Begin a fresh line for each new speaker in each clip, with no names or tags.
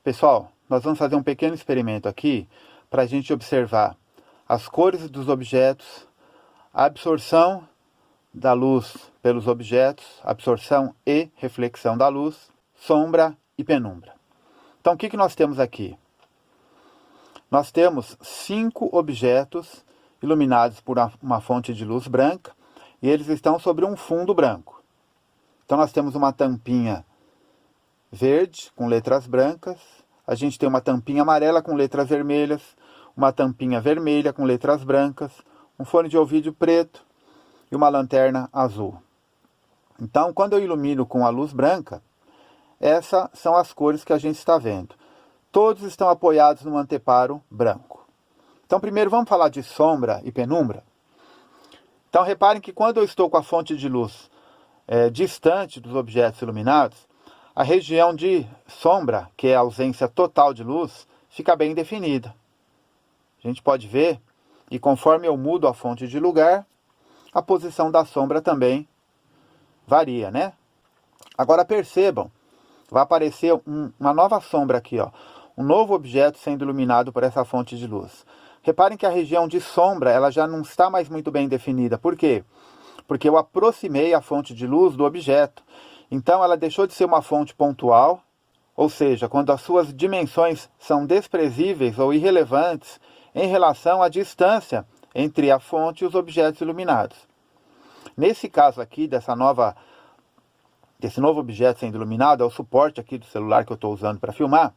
Pessoal, nós vamos fazer um pequeno experimento aqui para a gente observar as cores dos objetos, a absorção da luz pelos objetos, absorção e reflexão da luz, sombra e penumbra. Então, o que nós temos aqui? Nós temos 5 objetos iluminados por uma fonte de luz branca e eles estão sobre um fundo branco. Então, nós temos uma tampinha verde com letras brancas, a gente tem uma tampinha amarela com letras vermelhas, uma tampinha vermelha com letras brancas, um fone de ouvido preto e uma lanterna azul. Então, quando eu ilumino com a luz branca, essas são as cores que a gente está vendo. Todos estão apoiados no anteparo branco. Então, primeiro vamos falar de sombra e penumbra. Então, reparem que quando eu estou com a fonte de luz distante dos objetos iluminados, a região de sombra, que é a ausência total de luz, fica bem definida. A gente pode ver, e conforme eu mudo a fonte de lugar, a posição da sombra também varia, né? Agora percebam, vai aparecer uma nova sombra aqui, ó, um novo objeto sendo iluminado por essa fonte de luz. Reparem que a região de sombra ela já não está mais muito bem definida. Por quê? Porque eu aproximei a fonte de luz do objeto. Então ela deixou de ser uma fonte pontual, ou seja, quando as suas dimensões são desprezíveis ou irrelevantes em relação à distância entre a fonte e os objetos iluminados. Nesse caso aqui, desse novo objeto sendo iluminado, é o suporte aqui do celular que eu estou usando para filmar,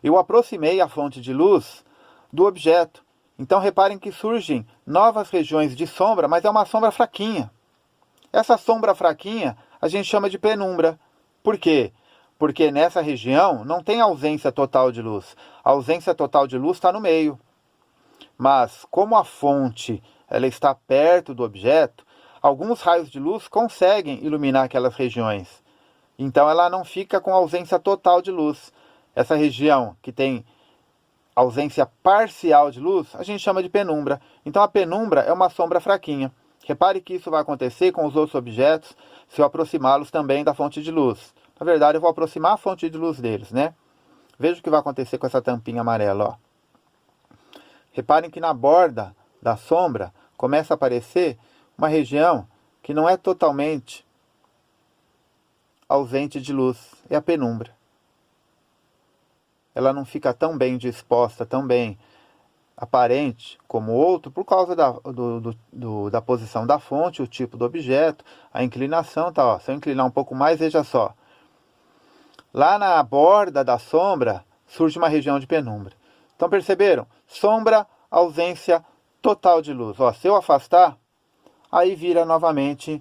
eu aproximei a fonte de luz do objeto. Então reparem que surgem novas regiões de sombra, mas é uma sombra fraquinha. Essa sombra fraquinha a gente chama de penumbra. Por quê? Porque nessa região não tem ausência total de luz. A ausência total de luz está no meio. Mas como a fonte ela está perto do objeto, alguns raios de luz conseguem iluminar aquelas regiões. Então ela não fica com ausência total de luz. Essa região que tem ausência parcial de luz, a gente chama de penumbra. Então a penumbra é uma sombra fraquinha. Repare que isso vai acontecer com os outros objetos se eu aproximá-los também da fonte de luz. Na verdade, eu vou aproximar a fonte de luz deles, né? Veja o que vai acontecer com essa tampinha amarela, ó. Reparem que na borda da sombra começa a aparecer uma região que não é totalmente ausente de luz, é a penumbra. Ela não fica tão bem disposta, tão bem aparente como o outro, por causa da posição da fonte, o tipo do objeto, a inclinação, tá, ó. Se eu inclinar um pouco mais, veja só. Lá na borda da sombra, surge uma região de penumbra. Então, perceberam? Sombra, ausência total de luz. Ó, se eu afastar, aí vira novamente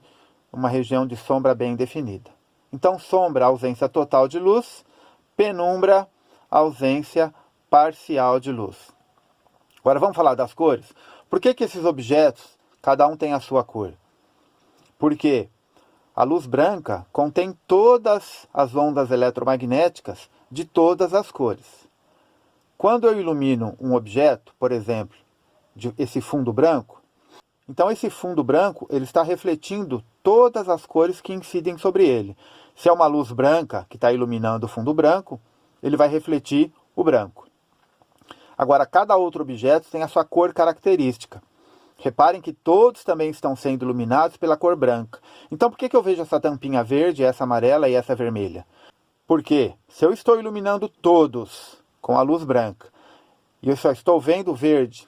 uma região de sombra bem definida. Então, sombra, ausência total de luz, penumbra, ausência parcial de luz. Agora vamos falar das cores. Por que esses objetos, cada um tem a sua cor? Porque a luz branca contém todas as ondas eletromagnéticas de todas as cores. Quando eu ilumino um objeto, por exemplo, esse fundo branco, então esse fundo branco ele está refletindo todas as cores que incidem sobre ele. Se é uma luz branca que está iluminando o fundo branco, ele vai refletir o branco. Agora, cada outro objeto tem a sua cor característica. Reparem que todos também estão sendo iluminados pela cor branca. Então, por que eu vejo essa tampinha verde, essa amarela e essa vermelha? Porque se eu estou iluminando todos com a luz branca, e eu só estou vendo o verde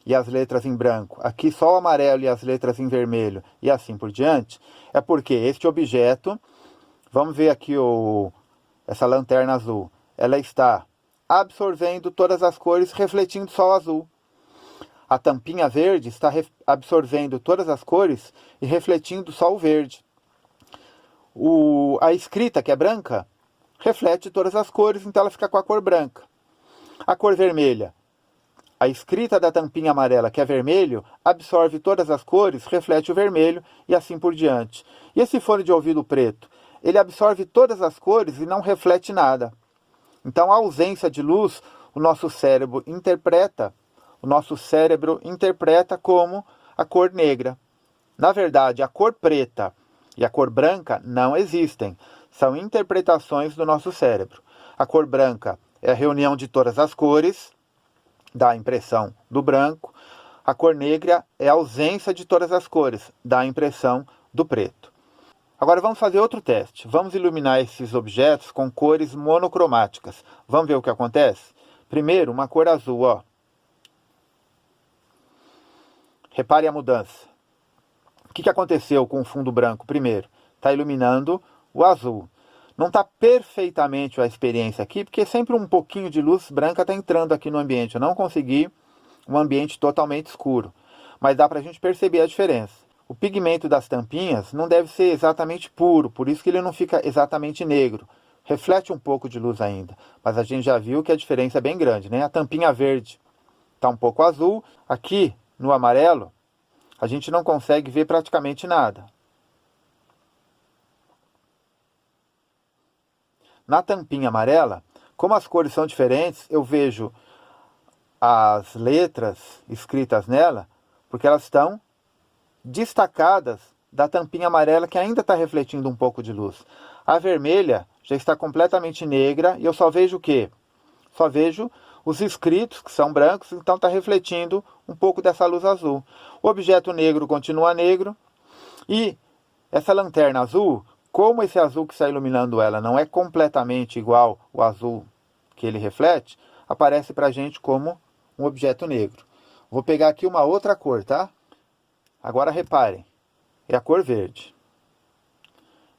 e as letras em branco, aqui só o amarelo e as letras em vermelho, e assim por diante, é porque este objeto, vamos ver aqui essa lanterna azul, ela está absorvendo todas as cores, refletindo só o azul. A tampinha verde está absorvendo todas as cores e refletindo só o verde. A escrita, que é branca, reflete todas as cores, então ela fica com a cor branca. A cor vermelha, a escrita da tampinha amarela, que é vermelho, absorve todas as cores, reflete o vermelho e assim por diante. E esse fone de ouvido preto, ele absorve todas as cores e não reflete nada. Então, a ausência de luz, o nosso cérebro interpreta como a cor negra. Na verdade, a cor preta e a cor branca não existem. São interpretações do nosso cérebro. A cor branca é a reunião de todas as cores, dá a impressão do branco. A cor negra é a ausência de todas as cores, dá a impressão do preto. Agora vamos fazer outro teste. Vamos iluminar esses objetos com cores monocromáticas. Vamos ver o que acontece? Primeiro, uma cor azul, ó. Repare a mudança. O que aconteceu com o fundo branco primeiro? Está iluminando o azul. Não está perfeitamente a experiência aqui, porque sempre um pouquinho de luz branca está entrando aqui no ambiente. Eu não consegui um ambiente totalmente escuro, mas dá para a gente perceber a diferença. O pigmento das tampinhas não deve ser exatamente puro, por isso que ele não fica exatamente negro. Reflete um pouco de luz ainda, mas a gente já viu que a diferença é bem grande, né? A tampinha verde está um pouco azul. Aqui no amarelo, a gente não consegue ver praticamente nada. Na tampinha amarela, como as cores são diferentes, eu vejo as letras escritas nela, porque elas estão destacadas da tampinha amarela que ainda está refletindo um pouco de luz. A vermelha já está completamente negra e eu só vejo o quê? Só vejo os escritos, que são brancos, então está refletindo um pouco dessa luz azul. O objeto negro continua negro e essa lanterna azul, como esse azul que está iluminando ela não é completamente igual ao azul que ele reflete, aparece para a gente como um objeto negro. Vou pegar aqui uma outra cor, tá? Agora reparem, é a cor verde.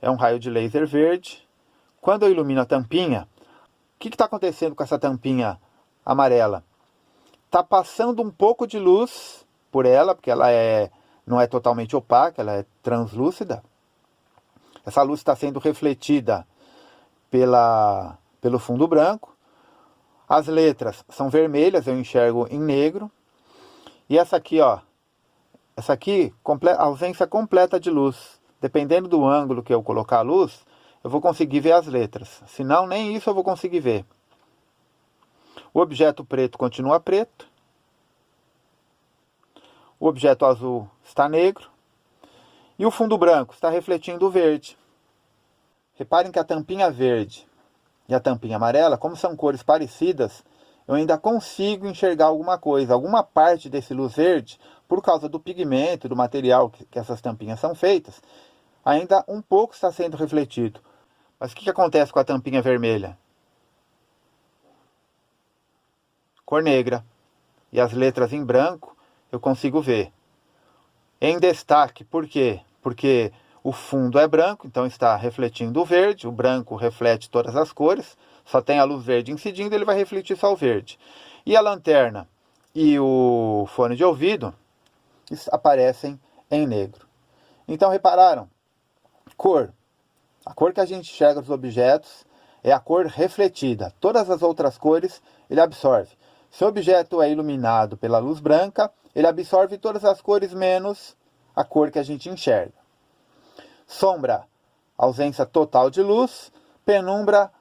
É um raio de laser verde. Quando eu ilumino a tampinha, o que está acontecendo com essa tampinha amarela? Está passando um pouco de luz por ela, porque ela não é totalmente opaca, ela é translúcida. Essa luz está sendo refletida pelo fundo branco. As letras são vermelhas, eu enxergo em negro. E essa aqui, ó, essa aqui, ausência completa de luz. Dependendo do ângulo que eu colocar a luz, eu vou conseguir ver as letras. Senão, nem isso eu vou conseguir ver. O objeto preto continua preto. O objeto azul está negro. E o fundo branco está refletindo o verde. Reparem que a tampinha verde e a tampinha amarela, como são cores parecidas, eu ainda consigo enxergar alguma coisa, alguma parte desse luz verde, por causa do pigmento, do material que essas tampinhas são feitas, ainda um pouco está sendo refletido. Mas o que acontece com a tampinha vermelha? Cor negra. E as letras em branco eu consigo ver. Em destaque, por quê? Porque o fundo é branco, então está refletindo o verde, o branco reflete todas as cores, só tem a luz verde incidindo, ele vai refletir só o verde. E a lanterna e o fone de ouvido aparecem em negro. Então, repararam? Cor. A cor que a gente enxerga dos objetos é a cor refletida. Todas as outras cores ele absorve. Se o objeto é iluminado pela luz branca, ele absorve todas as cores menos a cor que a gente enxerga. Sombra, ausência total de luz. Penumbra,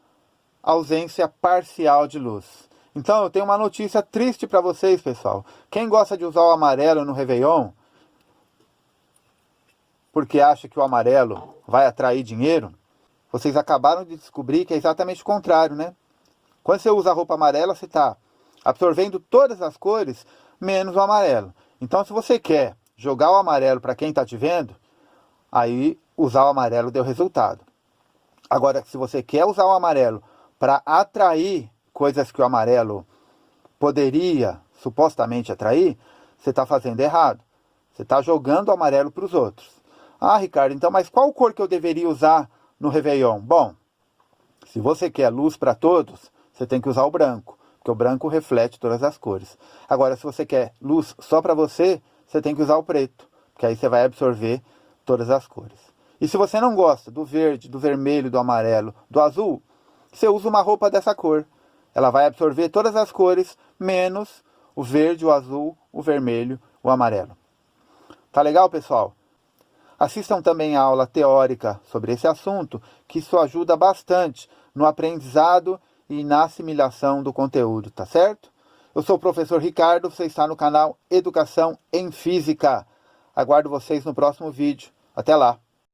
ausência parcial de luz. Então eu tenho uma notícia triste para vocês, pessoal. Quem gosta de usar o amarelo no Réveillon, porque acha que o amarelo vai atrair dinheiro, vocês acabaram de descobrir que é exatamente o contrário, né? Quando você usa a roupa amarela, você está absorvendo todas as cores, menos o amarelo. Então, se você quer jogar o amarelo para quem está te vendo, aí usar o amarelo deu resultado. Agora, se você quer usar o amarelo para atrair coisas que o amarelo poderia supostamente atrair, você está fazendo errado. Você está jogando o amarelo para os outros. Ah, Ricardo, então, mas qual cor que eu deveria usar no Réveillon? Bom, se você quer luz para todos, você tem que usar o branco, porque o branco reflete todas as cores. Agora, se você quer luz só para você, você tem que usar o preto, porque aí você vai absorver todas as cores. E se você não gosta do verde, do vermelho, do amarelo, do azul, você usa uma roupa dessa cor. Ela vai absorver todas as cores, menos o verde, o azul, o vermelho, o amarelo. Tá legal, pessoal? Assistam também a aula teórica sobre esse assunto, que isso ajuda bastante no aprendizado e na assimilação do conteúdo, tá certo? Eu sou o professor Ricardo, você está no canal Educação em Física. Aguardo vocês no próximo vídeo. Até lá!